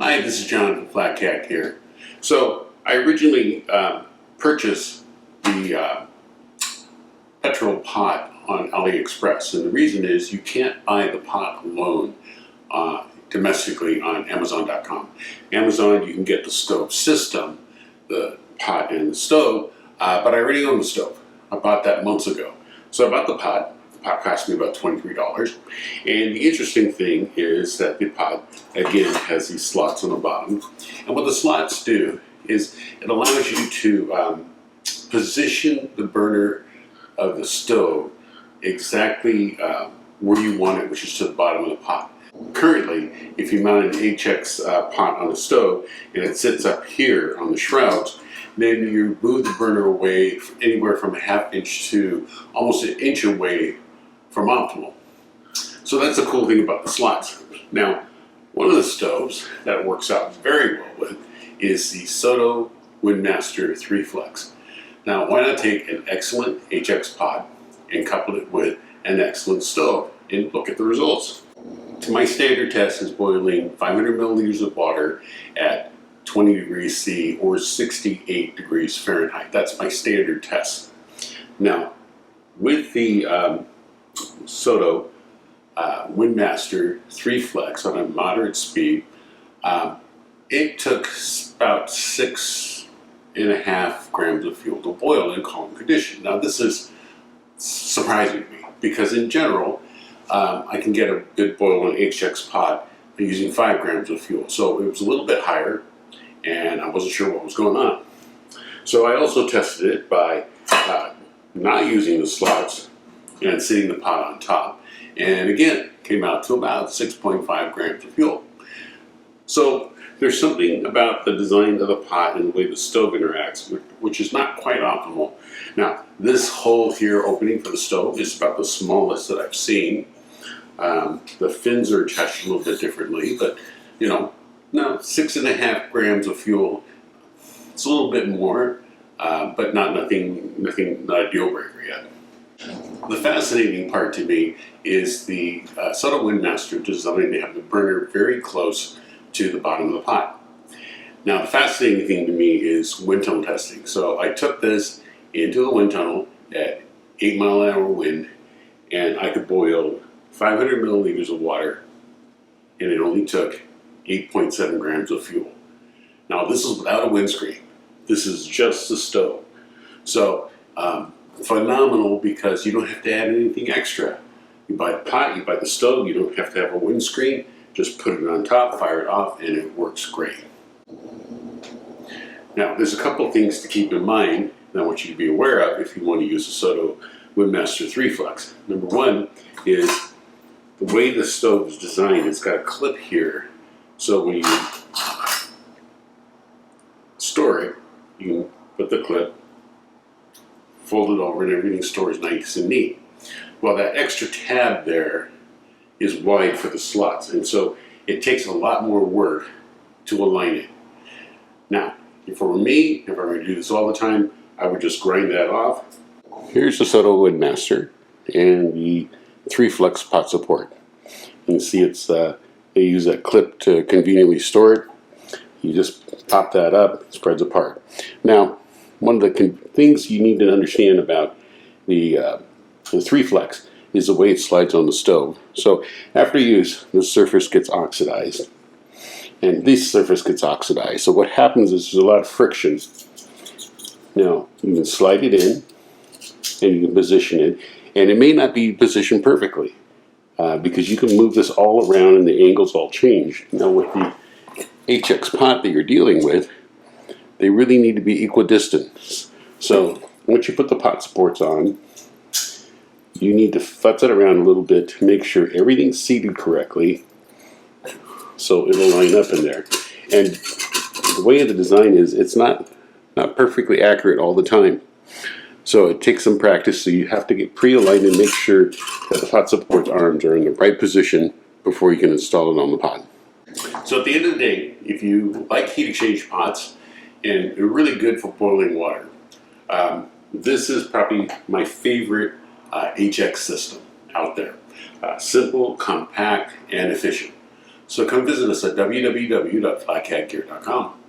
Hi, this is John from FlatCatGear. So I originally purchased the Petrel pot on AliExpress, and the reason is you can't buy the pot alone domestically on Amazon.com. Amazon, you can get the stove system, the pot and the stove, but I already own the stove. I bought that months ago. So I bought the pot. The pot cost me about $23. And the interesting thing is that the pot, again, has these slots on the bottom. And what the slots do is it allows you to position the burner of the stove exactly where you want it, which is to the bottom of the pot. Currently, if you mount an HX pot on the stove and it sits up here on the shrouds, then you move the burner away anywhere from a ½ inch to almost an inch away from optimal. So that's the cool thing about the slots. Now, one of the stoves that works out very well with is the Soto WindMaster 3 Flex. Now, why not take an excellent HX pot and couple it with an excellent stove and look at the results? My standard test is boiling 500 milliliters of water at 20 degrees C or 68 degrees Fahrenheit. That's my standard test. Now, with the Soto WindMaster 3 Flex on a moderate speed, it took about 6.5 grams of fuel to boil in calm condition. Now, this is surprising to me because in general, I can get a good boil on an HX pot using 5 grams of fuel. So it was a little bit higher and I wasn't sure what was going on. So I also tested it by not using the slots and sitting the pot on top. And again, came out to about 6.5 grams of fuel. So there's something about the design of the pot and the way the stove interacts, which is not quite optimal. Now, this hole here opening for the stove is about the smallest that I've seen. The fins are attached a little bit differently, but you know, now 6.5 grams of fuel. It's a little bit more, but not a deal breaker yet. The fascinating part to me is the Soto WindMaster designed to have the burner very close to the bottom of the pot. Now, the fascinating thing to me is wind tunnel testing. So I took this into the wind tunnel at 8-mile-an-hour wind, and I could boil 500 milliliters of water, and it only took 8.7 grams of fuel. Now, this is without a windscreen. This is just the stove. So, phenomenal because you don't have to add anything extra. You buy the pot, you buy the stove, you don't have to have a windscreen. Just put it on top, fire it off, and it works great. Now, there's a couple of things to keep in mind that I want you to be aware of if you want to use the Soto WindMaster 3 Flex. Number one is the way the stove is designed. It's got a clip here, so when you store it, you can put the clip, fold it over, and everything stores nice and neat. Well, that extra tab there is wide for the slots, and so it takes a lot more work to align it. Now, if it were me, if I were to do this all the time, I would just grind that off. Here's the Soto WindMaster and the 3 Flex pot support. You can see it's they use that clip to conveniently store it. You just pop that up, it spreads apart. Now, one of the things you need to understand about the 3 Flex is the way it slides on the stove. So after use, the surface gets oxidized. And this surface gets oxidized. So what happens is there's a lot of friction. Now, you can slide it in, and you can position it. And it may not be positioned perfectly, because you can move this all around and the angles all change. Now with the HX pot that you're dealing with, they really need to be equidistant. So once you put the pot supports on, you need to futz it around a little bit to make sure everything's seated correctly so it'll line up in there. And the way the design is, it's not perfectly accurate all the time. So it takes some practice, so you have to get pre-aligned and make sure that the pot support's arms are in the right position before you can install it on the pot. So at the end of the day, if you like heat exchange pots, and they're really good for boiling water, this is probably my favorite HX system out there. Simple, compact, and efficient. So come visit us at www.FlatCatGear.com.